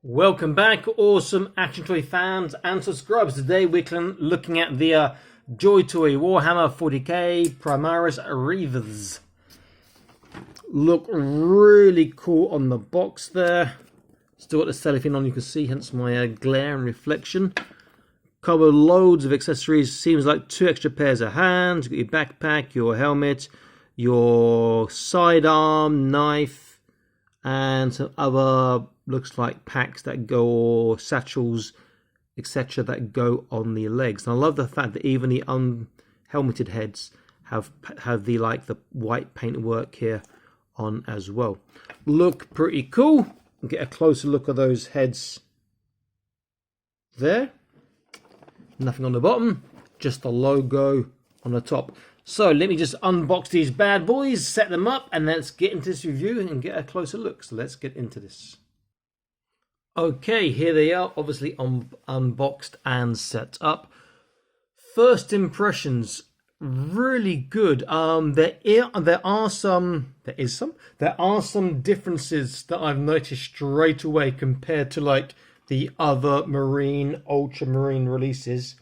Welcome back, awesome action toy fans and subscribers. Today we're looking at the JoyToy Warhammer 40k Primaris Reivers. Look really cool on the box there. Still got the cellophane on, you can see, hence my glare and reflection. Cover loads of accessories. Seems like 2 extra pairs of hands. You've got your backpack, your helmet, your sidearm, knife, and some other looks like packs that go, or satchels, etc., that go on the legs. And I love the fact that even the unhelmeted heads have the the white paint work here on as well. Look pretty cool. Get a closer look at those heads there. Nothing on the bottom, just the logo on the top. So let me just unbox these bad boys, set them up, and let's get into this review and get a closer look. So let's get into this. Okay, here they are, obviously unboxed and set up. First impressions, really good. There are some differences that I've noticed straight away compared to like the other Ultra Marine releases,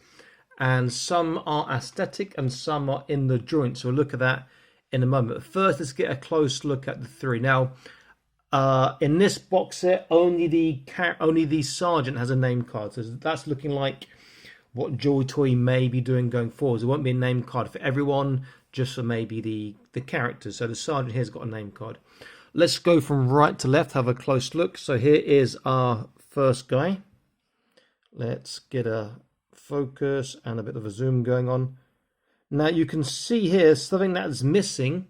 and some are aesthetic and some are in the joint. So we'll look at that in a moment. But first, let's get a close look at the three. Now, in this box set, only the sergeant has a name card. So that's looking like what JoyToy may be doing going forward. There won't be a name card for everyone, just for maybe the characters. So the sergeant here's got a name card. Let's go from right to left, have a close look. So here is our first guy. Let's get a focus and a bit of a zoom going on. Now you can see here something that's missing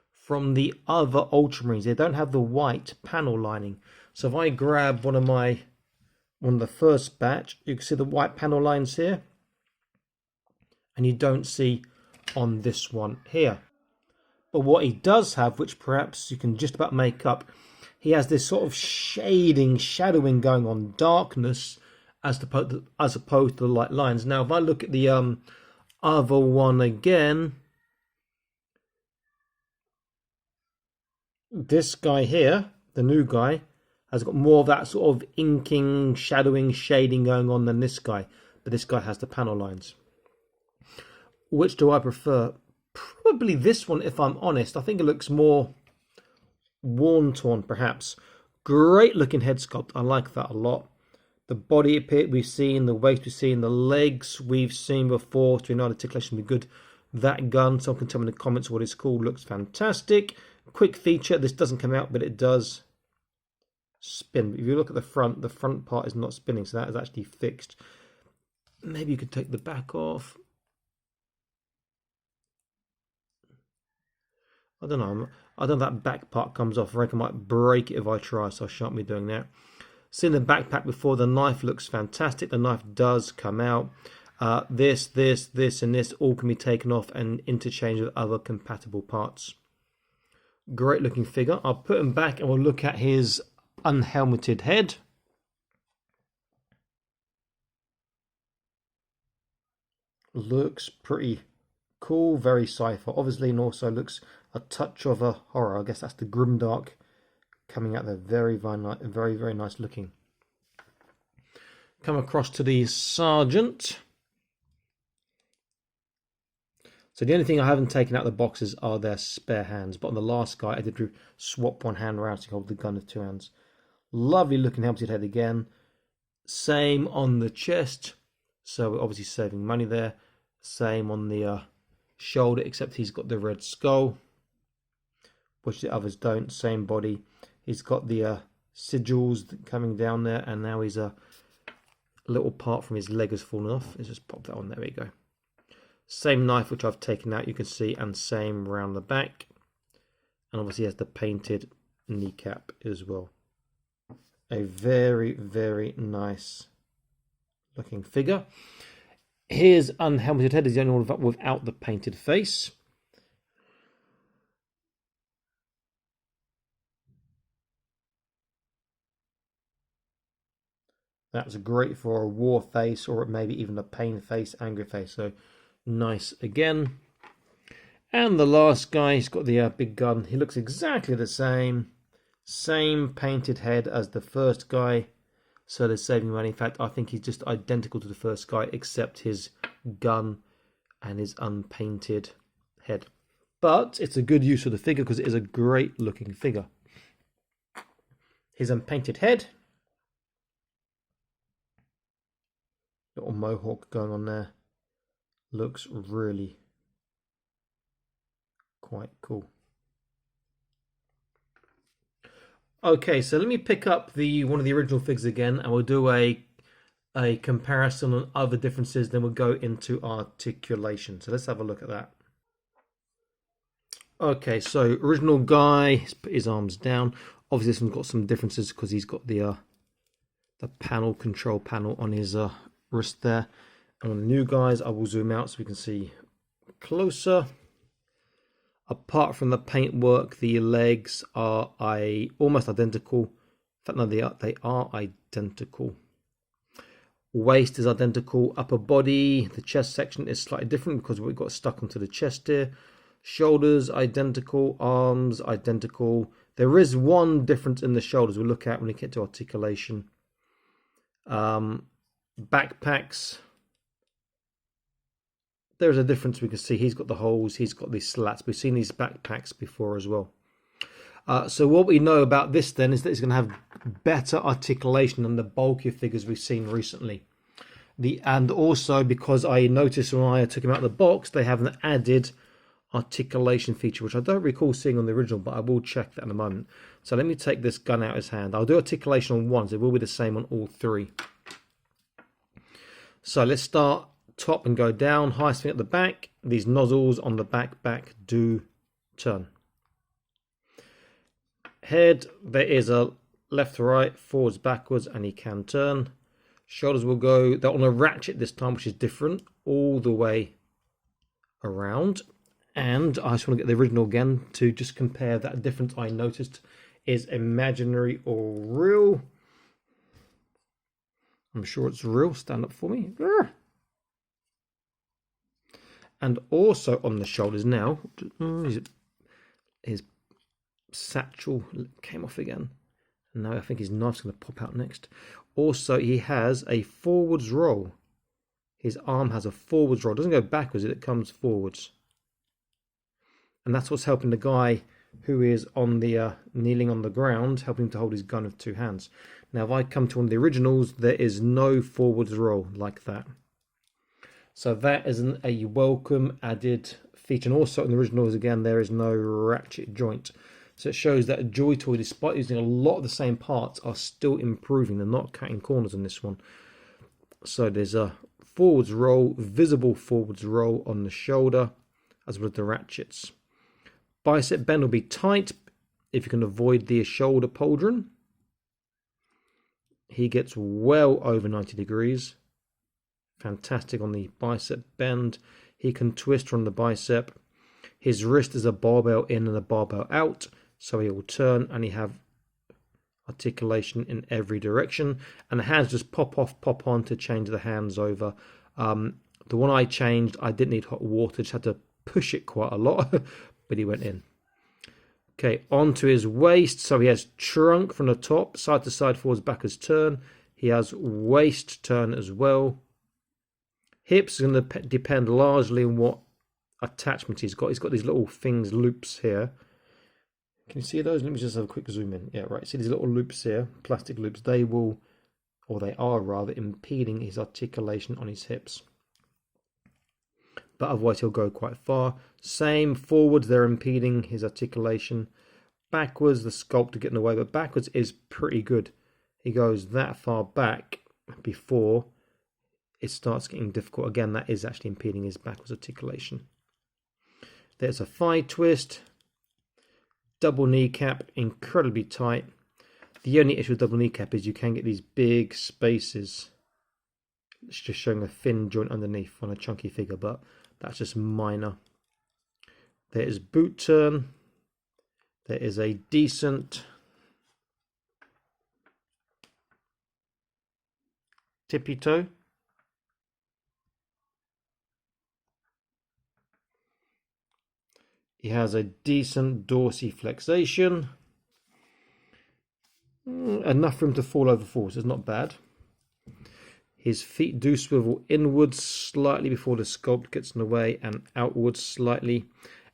from the other Ultramarines. They don't have the white panel lining. So if I grab one of the first batch, you can see the white panel lines here, and you don't see on this one here. But what he does have, which perhaps you can just about make up, he has this sort of shadowing going on, darkness as opposed to the light lines. Now if I look at the other one again, this guy here, the new guy, has got more of that sort of inking, shadowing, shading going on than this guy. But this guy has the panel lines. Which do I prefer? Probably this one, if I'm honest. I think it looks more worn-torn, perhaps. Great looking head sculpt. I like that a lot. The body we've seen, the waist we've seen, the legs we've seen before. So we know articulation will be good. That gun, someone can tell me in the comments what it's called. Looks fantastic. Quick feature, this doesn't come out, but it does spin. If you look at the front part is not spinning, so that is actually fixed. Maybe you could take the back off. I don't know. I don't know if that back part comes off. I reckon I might break it if I try, so I shan't be doing that. Seen the backpack before. The knife looks fantastic. The knife does come out. This, and this all can be taken off and interchanged with other compatible parts. Great looking figure. I'll put him back and we'll look at his unhelmeted head. Looks pretty cool, very sci-fi obviously, and also looks a touch of a horror. I guess that's the grimdark coming out there. Very nice looking. Come across to the sergeant. So the only thing I haven't taken out of the boxes are their spare hands. But on the last guy, I did swap one hand around to hold the gun with 2 hands. Lovely looking helmeted head again. Same on the chest. So we're obviously saving money there. Same on the shoulder, except he's got the red skull, which the others don't. Same body. He's got the sigils coming down there. And now he's a little part from his leg has fallen off. Let's just pop that on. There we go. Same knife which I've taken out, you can see, and same round the back. And obviously has the painted kneecap as well. A very nice looking figure. His unhelmeted head is the only one without the painted face. That's great for a war face, or maybe even a pain face, angry face. So nice again. And the last guy, he's got the big gun. He looks exactly the same painted head as the first guy. so they're saving money. In fact, I think he's just identical to the first guy, except his gun and his unpainted head. But it's a good use of the figure because it is a great looking figure. His unpainted head, little mohawk going on there, looks really quite cool. Okay, so let me pick up one of the original figures again, and we'll do a comparison on other differences. Then we'll go into articulation. So let's have a look at that. Okay, so original guy, he's put his arms down. Obviously, this one's got some differences because he's got the control panel on his wrist there. And on the new guys, I will zoom out so we can see closer. Apart from the paintwork, the legs are almost identical. In fact, no, they are identical. Waist is identical. Upper body, the chest section is slightly different because we've got stuck onto the chest here. Shoulders identical, arms identical. There is one difference in the shoulders we'll look at when we get to articulation. Backpacks. There's a difference we can see. He's got the holes, he's got these slats. We've seen these backpacks before as well. So what we know about this then is that it's going to have better articulation than the bulkier figures we've seen recently. And also because I noticed when I took him out of the box, they have an added articulation feature, which I don't recall seeing on the original, but I will check that in a moment. So let me take this gun out of his hand. I'll do articulation on one, so it will be the same on all three. So let's start top and go down. Highest thing at the back. These nozzles on the back do turn. Head, there is a left to right, forwards, backwards, and he can turn. Shoulders will go, they're on a ratchet this time, which is different, all the way around. And I just want to get the original again to just compare that difference I noticed is imaginary or real. I'm sure it's real. Stand up for me. And also on the shoulders now, his satchel came off again. And now I think his knife's going to pop out next. Also, he has a forwards roll. His arm has a forwards roll. It doesn't go backwards, it comes forwards. And that's what's helping the guy who is on the kneeling on the ground, helping him to hold his gun with two hands. Now, if I come to one of the originals, there is no forwards roll like that. So that is a welcome added feature. And also in the originals, again, there is no ratchet joint. So it shows that JoyToy, despite using a lot of the same parts, are still improving. They're not cutting corners on this one. So there's a forwards roll, visible forwards roll on the shoulder, as well as the ratchets. Bicep bend will be tight if you can avoid the shoulder pauldron. He gets well over 90 degrees. Fantastic on the bicep bend. He can twist from the bicep. His wrist is a barbell in and a barbell out, so he will turn and he have articulation in every direction. And the hands just pop off, pop on to change the hands over. The one I changed, I didn't need hot water, just had to push it quite a lot, but he went in. Okay, onto his waist. So he has trunk from the top, side to side, forwards, backwards turn. He has waist turn as well. Hips are going to depend largely on what attachment he's got. He's got these little things, loops here. Can you see those? Let me just have a quick zoom in. Yeah, right. See these little loops here, plastic loops. They will, or they are rather, impeding his articulation on his hips. But otherwise he'll go quite far. Same forwards, they're impeding his articulation. Backwards, the sculptor getting away, but backwards is pretty good. He goes that far back before it starts getting difficult. Again, that is actually impeding his backwards articulation. There's a thigh twist. Double kneecap, incredibly tight. The only issue with double kneecap is you can get these big spaces. It's just showing a thin joint underneath on a chunky figure, but that's just minor. There is boot turn. There is a decent tippy toe. He has a decent dorsiflexation. enough for him to fall over forwards. It's not bad. His feet do swivel inwards slightly before the sculpt gets in the way, and outwards slightly.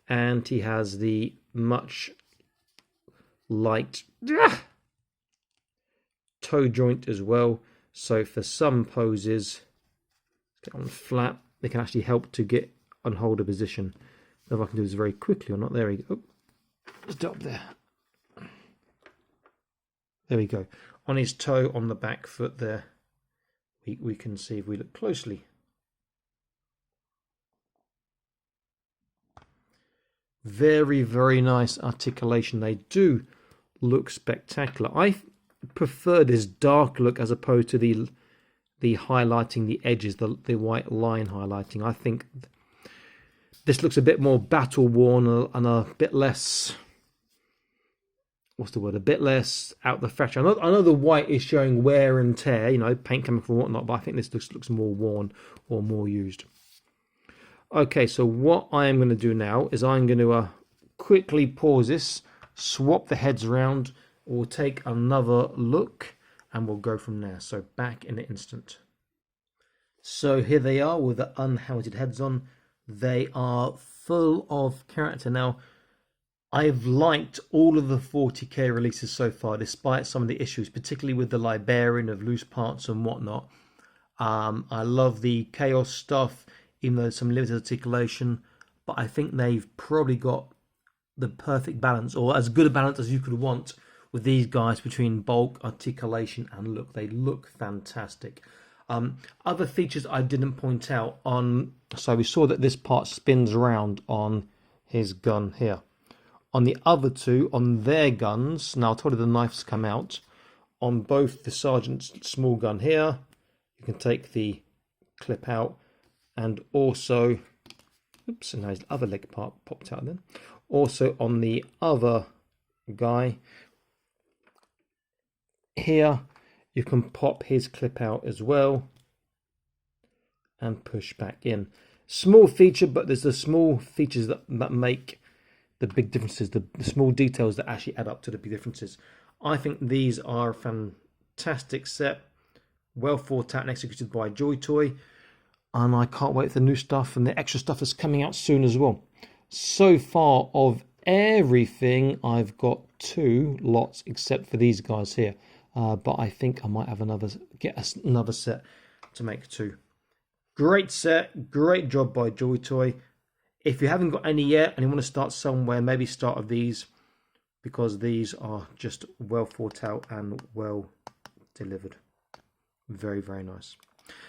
And he has the much light toe joint as well. So for some poses, get on flat, they can actually help to get and hold a position. If I can do this very quickly or not. There we go. Let's do it up there. There we go. On his toe, on the back foot there, we can see if we look closely. Very, very nice articulation. They do look spectacular. I prefer this dark look as opposed to the highlighting the edges, the white line highlighting. I think this looks a bit more battle worn and a bit less, what's the word, a bit less out the fashion. I know the white is showing wear and tear, you know, paint chemical and whatnot, but I think this looks more worn or more used. Okay, so what I am going to do now is I'm going to quickly pause this, swap the heads around, we'll take another look, and we'll go from there. So back in an instant. So here they are with the unhelmeted heads on. They are full of character. Now, I've liked all of the 40k releases so far, despite some of the issues, particularly with the Librarian of loose parts and whatnot. I love the Chaos stuff, even though there's some limited articulation, but I think they've probably got the perfect balance, or as good a balance as you could want with these guys, between bulk, articulation, and look. They look fantastic. Other features I didn't point out on, so we saw that this part spins around on his gun here. On the other two, on their guns, now I told you the knives come out. On both the sergeant's small gun here, you can take the clip out, and also, oops, and now his other leg part popped out then. Also on the other guy here, you can pop his clip out as well and push back in. Small feature, but there's the small features that make the big differences, the small details that actually add up to the big differences. I think these are a fantastic set, well thought out and executed by JoyToy, and I can't wait for the new stuff and the extra stuff that's coming out soon as well. So far of everything, I've got 2 lots except for these guys here. But I think I might have get another set to make 2. Great set, great job by JoyToy. If you haven't got any yet and you want to start somewhere, maybe start with these, because these are just well thought out and well delivered. Very, very nice.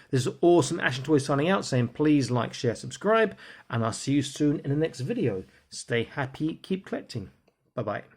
This is Awesome Action Toys signing out, saying please like, share, subscribe, and I'll see you soon in the next video. Stay happy, keep collecting. Bye-bye.